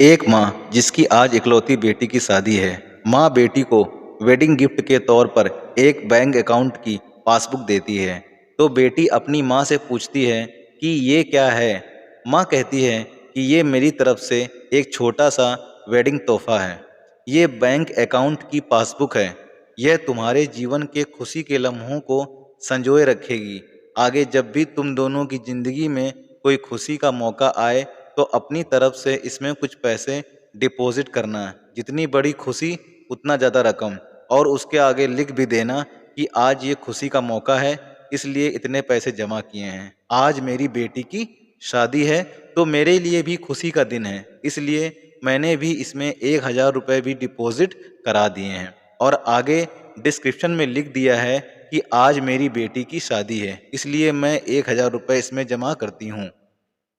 एक माँ जिसकी आज इकलौती बेटी की शादी है। माँ बेटी को वेडिंग गिफ्ट के तौर पर एक बैंक अकाउंट की पासबुक देती है। तो बेटी अपनी माँ से पूछती है कि ये क्या है। माँ कहती है कि ये मेरी तरफ से एक छोटा सा वेडिंग तोहफा है। ये बैंक अकाउंट की पासबुक है। यह तुम्हारे जीवन के खुशी के लम्हों को संजोए रखेगी। आगे जब भी तुम दोनों की जिंदगी में कोई खुशी का मौका आए तो अपनी तरफ से इसमें कुछ पैसे डिपॉजिट करना। जितनी बड़ी खुशी उतना ज़्यादा रकम। और उसके आगे लिख भी देना कि आज ये खुशी का मौका है, इसलिए इतने पैसे जमा किए हैं। आज मेरी बेटी की शादी है तो मेरे लिए भी खुशी का दिन है, इसलिए मैंने भी इसमें 1,000 रुपये भी डिपॉजिट करा दिए हैं। और आगे डिस्क्रिप्शन में लिख दिया है कि आज मेरी बेटी की शादी है, इसलिए मैं 1,000 रुपये इसमें जमा करती हूँ।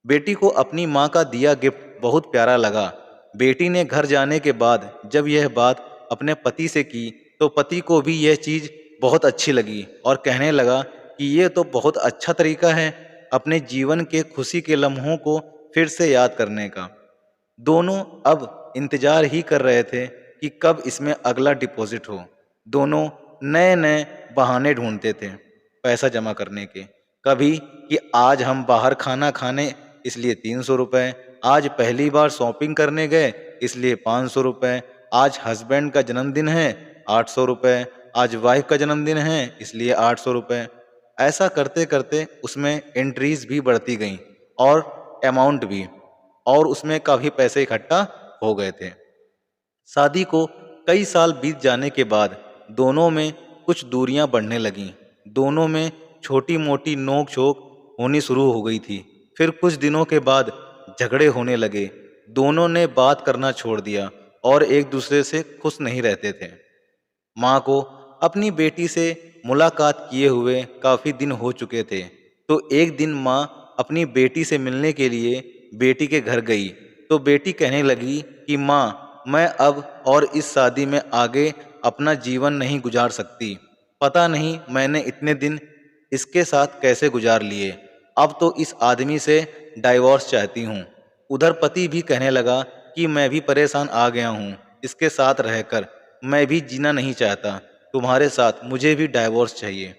बेटी को अपनी माँ का दिया गिफ्ट बहुत प्यारा लगा। बेटी ने घर जाने के बाद जब यह बात अपने पति से की तो पति को भी यह चीज़ बहुत अच्छी लगी और कहने लगा कि ये तो बहुत अच्छा तरीका है अपने जीवन के खुशी के लम्हों को फिर से याद करने का। दोनों अब इंतजार ही कर रहे थे कि कब इसमें अगला डिपॉजिट हो। दोनों नए नए बहाने ढूंढते थे पैसा जमा करने के। कभी कि आज हम बाहर खाना खाने, इसलिए 300 रुपये। आज पहली बार शॉपिंग करने गए, इसलिए 500 रुपये। आज हस्बैंड का जन्मदिन है, 800 रुपये। आज वाइफ का जन्मदिन है, इसलिए 800 रुपये। ऐसा करते करते उसमें एंट्रीज भी बढ़ती गईं और अमाउंट भी, और उसमें काफ़ी पैसे इकट्ठा हो गए थे। शादी को कई साल बीत जाने के बाद दोनों में कुछ दूरियां बढ़ने लगीं। दोनों में छोटी मोटी नोक झोंक होनी शुरू हो गई थी। फिर कुछ दिनों के बाद झगड़े होने लगे। दोनों ने बात करना छोड़ दिया और एक दूसरे से खुश नहीं रहते थे। माँ को अपनी बेटी से मुलाकात किए हुए काफ़ी दिन हो चुके थे। तो एक दिन माँ अपनी बेटी से मिलने के लिए बेटी के घर गई। तो बेटी कहने लगी कि माँ, मैं अब और इस शादी में आगे अपना जीवन नहीं गुजार सकती। पता नहीं मैंने इतने दिन इसके साथ कैसे गुजार लिए। अब तो इस आदमी से डाइवोर्स चाहती हूँ। उधर पति भी कहने लगा कि मैं भी परेशान आ गया हूँ इसके साथ रहकर। मैं भी जीना नहीं चाहता तुम्हारे साथ, मुझे भी डाइवोर्स चाहिए।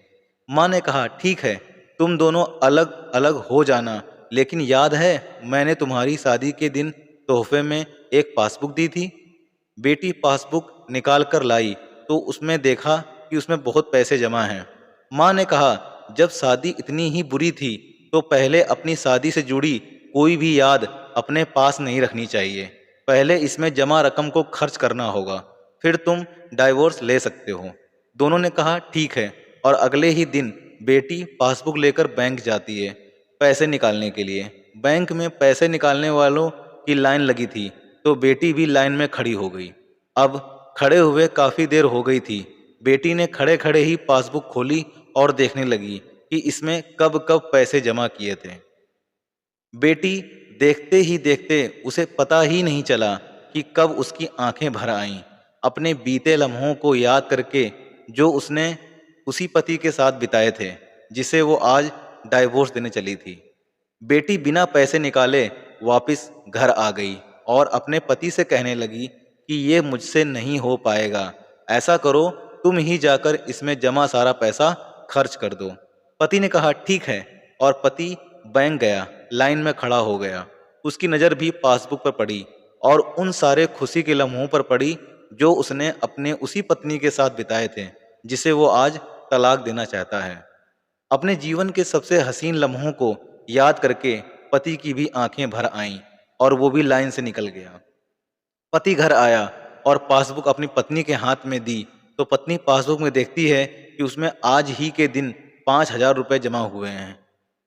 माँ ने कहा ठीक है, तुम दोनों अलग अलग हो जाना, लेकिन याद है मैंने तुम्हारी शादी के दिन तोहफे में एक पासबुक दी थी। बेटी पासबुक निकाल कर लाई तो उसमें देखा कि उसमें बहुत पैसे जमा हैं। माँ ने कहा जब शादी इतनी ही बुरी थी तो पहले अपनी शादी से जुड़ी कोई भी याद अपने पास नहीं रखनी चाहिए। पहले इसमें जमा रकम को खर्च करना होगा, फिर तुम डाइवोर्स ले सकते हो। दोनों ने कहा ठीक है, और अगले ही दिन बेटी पासबुक लेकर बैंक जाती है पैसे निकालने के लिए। बैंक में पैसे निकालने वालों की लाइन लगी थी तो बेटी भी लाइन में खड़ी हो गई। अब खड़े हुए काफ़ी देर हो गई थी। बेटी ने खड़े खड़े ही पासबुक खोली और देखने लगी कि इसमें कब कब पैसे जमा किए थे। बेटी देखते ही देखते उसे पता ही नहीं चला कि कब उसकी आंखें भर आईं अपने बीते लम्हों को याद करके जो उसने उसी पति के साथ बिताए थे जिसे वो आज डाइवोर्स देने चली थी। बेटी बिना पैसे निकाले वापस घर आ गई और अपने पति से कहने लगी कि ये मुझसे नहीं हो पाएगा। ऐसा करो, तुम ही जाकर इसमें जमा सारा पैसा खर्च कर दो। पति ने कहा ठीक है, और पति बैंक गया, लाइन में खड़ा हो गया। उसकी नज़र भी पासबुक पर पड़ी और उन सारे खुशी के लम्हों पर पड़ी जो उसने अपने उसी पत्नी के साथ बिताए थे जिसे वो आज तलाक देना चाहता है। अपने जीवन के सबसे हसीन लम्हों को याद करके पति की भी आंखें भर आईं और वो भी लाइन से निकल गया। पति घर आया और पासबुक अपनी पत्नी के हाथ में दी तो पत्नी पासबुक में देखती है कि उसमें आज ही के दिन 5,000 रुपये जमा हुए हैं,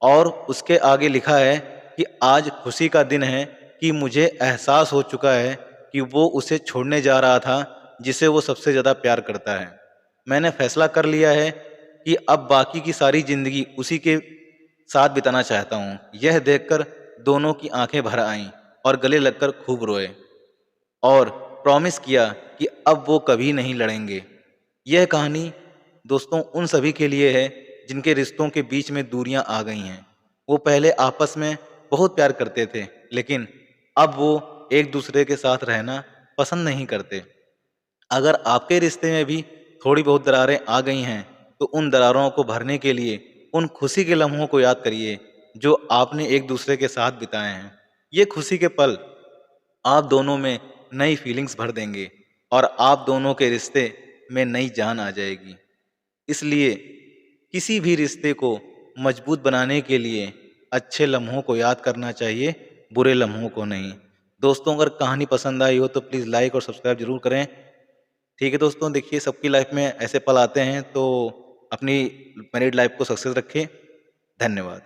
और उसके आगे लिखा है कि आज खुशी का दिन है कि मुझे एहसास हो चुका है कि वो उसे छोड़ने जा रहा था जिसे वो सबसे ज़्यादा प्यार करता है। मैंने फैसला कर लिया है कि अब बाकी की सारी ज़िंदगी उसी के साथ बिताना चाहता हूँ। यह देखकर दोनों की आंखें भर आईं और गले लगकर खूब रोए और प्रॉमिस किया कि अब वो कभी नहीं लड़ेंगे। यह कहानी दोस्तों उन सभी के लिए है जिनके रिश्तों के बीच में दूरियां आ गई हैं। वो पहले आपस में बहुत प्यार करते थे, लेकिन अब वो एक दूसरे के साथ रहना पसंद नहीं करते। अगर आपके रिश्ते में भी थोड़ी बहुत दरारें आ गई हैं, तो उन दरारों को भरने के लिए उन खुशी के लम्हों को याद करिए जो आपने एक दूसरे के साथ बिताए हैं। ये खुशी के पल आप दोनों में नई फीलिंग्स भर देंगे और आप दोनों के रिश्ते में नई जान आ जाएगी। इसलिए किसी भी रिश्ते को मजबूत बनाने के लिए अच्छे लम्हों को याद करना चाहिए, बुरे लम्हों को नहीं। दोस्तों, अगर कहानी पसंद आई हो तो प्लीज़ लाइक और सब्सक्राइब ज़रूर करें। ठीक है दोस्तों, देखिए सबकी लाइफ में ऐसे पल आते हैं, तो अपनी मैरिड लाइफ को सक्सेस रखें। धन्यवाद।